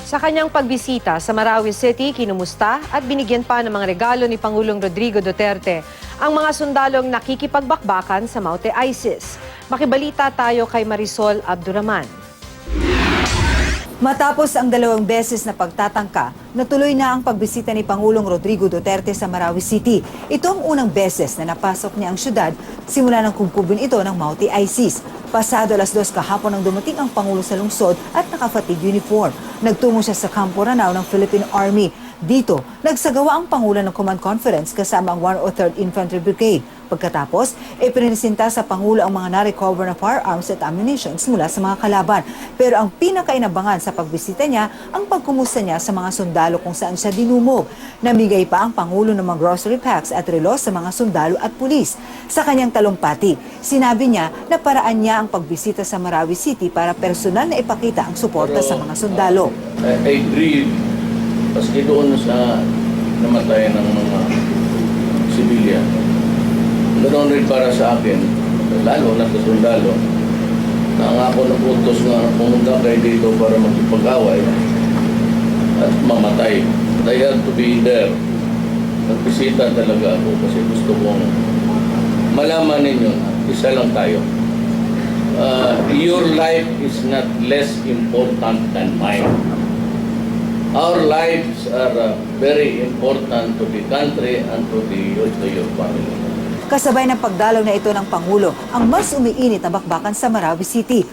Sa kanyang pagbisita sa Marawi City, kinumusta at binigyan pa ng mga regalo ni Pangulong Rodrigo Duterte ang mga sundalong nakikipagbakbakan sa Maute ISIS. Makibalita tayo kay Marisol Abduraman. Matapos ang 2 beses na pagtatangka, natuloy na ang pagbisita ni Pangulong Rodrigo Duterte sa Marawi City. Ito ang unang beses na napasok niya ang syudad simula ng kungkubin ito ng Maute ISIS. Pasado 2:00 kahapon nang dumating ang Pangulo sa lungsod at naka-fatigue uniform. Nagtungo siya sa Campo Ranao ng Philippine Army. Dito, nagsagawa ang Pangulo ng Command Conference kasama ang 103rd Infantry Brigade. Pagkatapos, ipinisinta sa Pangulo ang mga na-recover na firearms at ammunitions mula sa mga kalaban. Pero ang pinakainabangan sa pagbisita niya, ang pagkumusta niya sa mga sundalo kung saan siya dinumog. Namigay pa ang Pangulo ng mga grocery packs at relo sa mga sundalo at pulis. Sa kanyang talumpati, sinabi niya na paraan niya ang pagbisita sa Marawi City para personal na ipakita ang suporta sa mga sundalo. I agree, paski doon sa namatay ng mga sibilyan. Ganoon rin para sa akin, lalo na sa sundalo, na ang ako naputos na pumunta kayo dito para magpag-away at mamatay. I had to be there. Nagbisita talaga ako kasi gusto kong malaman ninyo, isa lang tayo. Your life is not less important than mine. Our lives are very important to the country and to your family. Kasabay ng pagdalaw na ito ng Pangulo, ang mas umiinit na bakbakan sa Marawi City.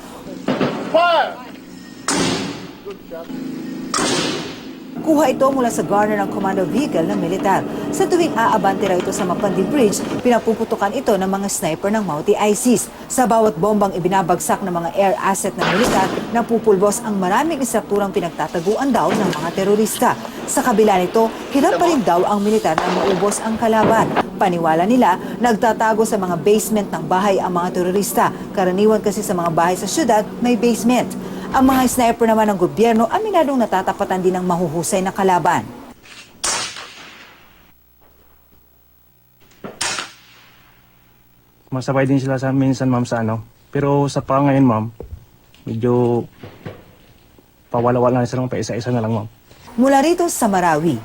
Kuha ito mula sa garner ng commando vehicle ng militar. Sa tuwing aabante raw ito sa Mapandi Bridge, pinapuputukan ito ng mga sniper ng Maute ISIS. Sa bawat bombang ibinabagsak ng mga air asset ng militar, napupulbos ang maraming istrukturang pinagtataguan daw ng mga terorista. Sa kabila nito, hirap pa rin daw ang militar na maubos ang kalaban. Paniwala nila, nagtatago sa mga basement ng bahay ang mga terorista. Karaniwan kasi sa mga bahay sa syudad, may basement. Ang mga sniper naman ng gobyerno, aminadong natatapatan din ng mahuhusay na kalaban. Masabay din sila sa minsan, ma'am, sa ano. Pero sa ngayon, ma'am, medyo pawala-wala na silang pa isa-isa na lang, ma'am. Mula rito sa Marawi,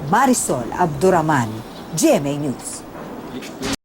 Marisol Abduraman, GMA News.